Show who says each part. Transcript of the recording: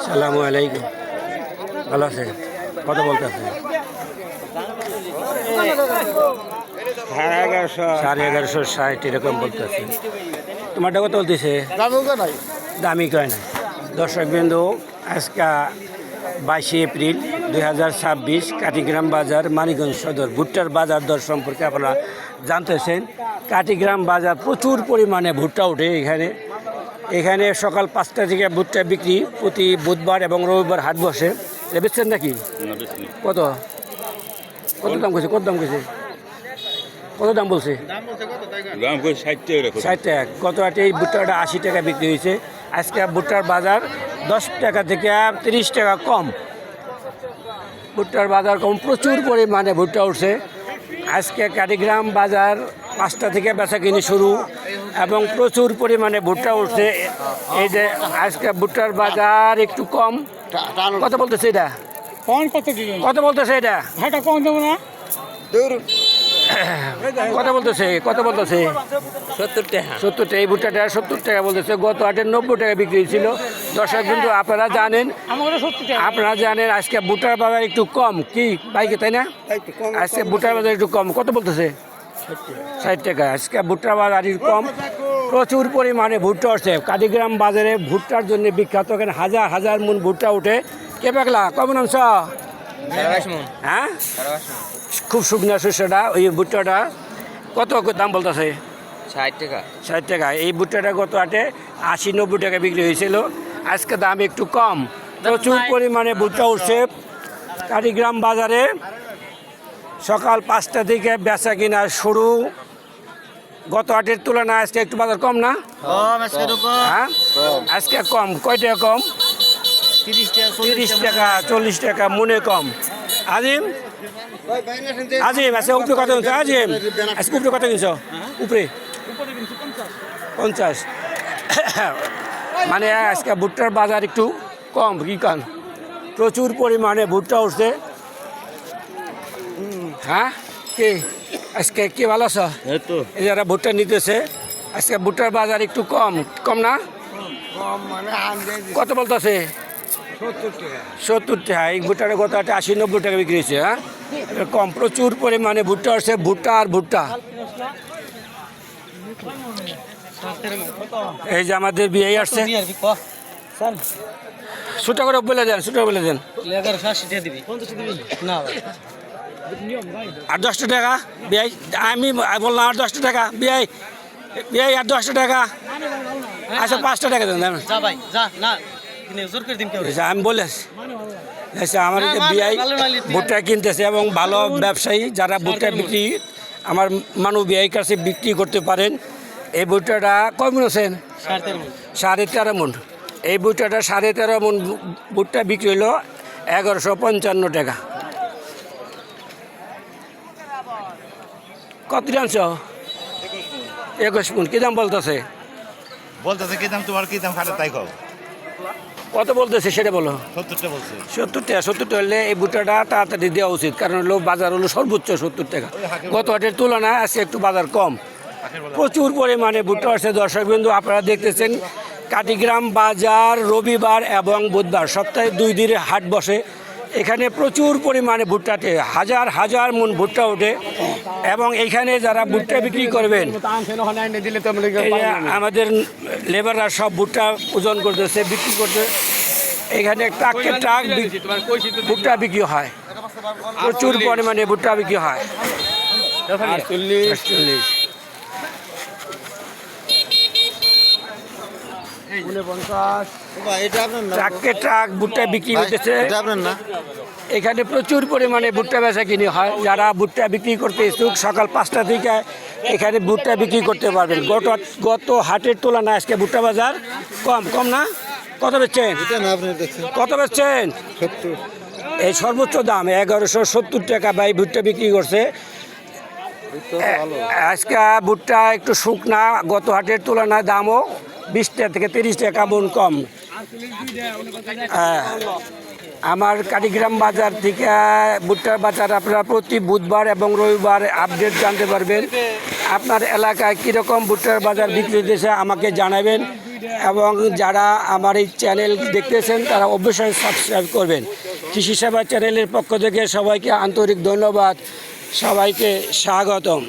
Speaker 1: সালামু আলাইকুম। ভালো আছে? কত বলতে আছে? 1150 এরকম বলতে আছে। তোমারটা কত বলতেছে? দামি কয় না। দর্শক বিন্দু, আজকে 22 এপ্রিল 2026 কাটিগ্রাম বাজার মানিকগঞ্জ সদর ভুট্টার বাজার দর সম্পর্কে আপনারা জানতেছেন। কাটিগ্রাম বাজার প্রচুর পরিমাণে ভুট্টা ওঠে এখানে সকাল 5টা থেকে ভুট্টা বিক্রি। প্রতি বুধবার এবং রবিবার হাট বসে। বেচছেন নাকি? কত কত দাম কইছে? কত দাম বলছে? 60 টাকা। গত হাটে এই ভুট্টাটা 80 টাকা বিক্রি হয়েছে। আজকে ভুট্টার বাজার 10 টাকা থেকে 30 টাকা কম। ভুট্টার বাজার কম, প্রচুর পরিমাণে ভুট্টা উঠছে। আজকে কাটিগ্রাম বাজার 5টা থেকে বেচা কিনি শুরু এবং প্রচুর পরিমাণে ভুট্টা উঠছে। এই যে আজকে ভুট্টার বাজার একটু কম। কত বলতেছে এটা? কত বলতেছে এটা? কত বলতেছে? 70 টাকা। 70 টাকা। এই ভুট্টাটা 70 টাকা বলতেছে। গত হাটে 90 টাকা বিক্রি হয়েছিল। দর্শক কিন্তু আপনারা জানেন আজকে ভুট্টার বাজার একটু কম। কি বাইকে, তাই না? আজকে ভুট্টার বাজার একটু কম। কত বলতেছে? 60 টাকা। আজকে ভুট্টার বাজার একটু কম। প্রচুর পরিমাণে ভুট্টা উঠছে। কাটিগ্রাম বাজারে ভুট্টার জন্য বিখ্যাত। এখানে হাজার হাজার মন ভুট্টা উঠে। কে পাকলা কমন অংশ? হ্যাঁ, খুব শুকনা শস্যটা। ওই ভুট্টাটা কত দাম বলতেছে?
Speaker 2: 60 টাকা।
Speaker 1: 60 টাকা। এই ভুট্টাটা গত হাটে 80-90 টাকা বিক্রি হয়েছিল। আজকে দাম একটু কম। প্রচুর পরিমাণে ভুট্টা উঠছে কাটিগ্রাম বাজারে। সকাল 5টা থেকে বেচা কিনা শুরু। গত হাটের তুলনায় আজকে একটু বাজার কম না? হ্যাঁ, আজকে কম। কয় টাকা কম? 30 টাকা 40 টাকা মনে কম। আজিম আজকে উপরে কত কিনছো? আজকে উপরে কত কিনছো? উপরে 50। মানে আজকে ভুট্টার বাজার একটু কম। কি কান প্রচুর পরিমাণে ভুট্টা উঠছে। হ্যাঁ, কে আজকে কে ভালো আছো? এই যারা ভুট্টা নিতেছে, আজকে ভুট্টার বাজার একটু কম না? কত বলতেছে? 70 টাকা। এই ভুট্টাটা গত হাটে 80-90 টাকা বিক্রি হয়েছে। হ্যাঁ, কম। প্রচুর পরিমাণে ভুট্টা উঠছে। ভুট্টা আর ভুট্টা। এই যে আমাদের বিয়ে আসছে। ছোটা করে বলে দেন। 8-10 টাকা বিয়াই। আমি বললাম 8-10 টাকা বিয়াই। আর 10 টাকা। আচ্ছা 5 টাকা দেন। আমি বলে আমার বিয়াই ভুট্টা কিনতেছে এবং ভালো ব্যবসায়ী যারা ভুট্টা বিক্রি, আমার মানুষ বিয়াই কাছে বিক্রি করতে পারেন। এই ভুট্টাটা কয় মন আছেন? 13.5 মন। এই ভুট্টাটা 13.5 মন ভুট্টা বিক্রি হলো 1155 টাকা। কত আনছ? 21 মন। কি দাম বলতেছে?
Speaker 3: কি দাম? তোমার কি দাম খাটে তাই কও।
Speaker 1: কত বলতেছে সেটা বলো।
Speaker 3: 70 টাকা বলছে।
Speaker 1: 70 টাকা। 70 টাকা হলে এই ভুট্টাটা তাড়াতাড়ি দেওয়া উচিত, কারণ হলো বাজার হলো সর্বোচ্চ 70 টাকা। গত হাটের তুলনায় আজকে একটু বাজার কম। প্রচুর পরিমাণে ভুট্টা আসছে। দর্শকবৃন্দ, আপনারা দেখতেছেন কাটিগ্রাম বাজার রবিবার এবং বুধবার সপ্তাহে 2 দিনে হাট বসে। এখানে প্রচুর পরিমাণে ভুট্টাতে হাজার হাজার মন ভুট্টা ওঠে এবং এইখানে যারা ভুট্টা বিক্রি করবেন, আমাদের লেবাররা সব ভুট্টা ওজন করতেছে, বিক্রি করতে। এখানে ট্রাককে ট্রাক ভুট্টা বিক্রি হয়। প্রচুর পরিমাণে ভুট্টা বিক্রি হয়। 48 ট্রাককে ট্রাক ভুট্টা বিক্রি হতেছে। এখানে প্রচুর পরিমাণে ভুট্টা বেচা কিনে হয়। যারা ভুট্টা বিক্রি করতে ইচ্ছুক সকাল 5টা থেকে এখানে ভুট্টা বিক্রি করতে পারবেন। গত হাটের তুলনায় আজকে ভুট্টা বাজার কম না? কত বেচছেন? এই সর্বোচ্চ দাম 1170 টাকা ভাই ভুট্টা বিক্রি করছে। আজকে ভুট্টা একটু শুকনা। গত হাটের তুলনায় দামও 20 টাকা থেকে 30 টাকা মন কম। আমার কাটিগ্রাম বাজার থেকে ভুট্টার বাজার আপনারা প্রতি বুধবার এবং রবিবার আপডেট জানতে পারবেন। আপনার এলাকায় কীরকম ভুট্টার বাজার বিক্রি হতেছে আমাকে জানাবেন। এবং যারা আমার এই চ্যানেল দেখতেছেন তারা অবশ্যই সাবস্ক্রাইব করবেন। কৃষি সেবা চ্যানেলের পক্ষ থেকে সবাইকে আন্তরিক ধন্যবাদ, সবাইকে স্বাগতম।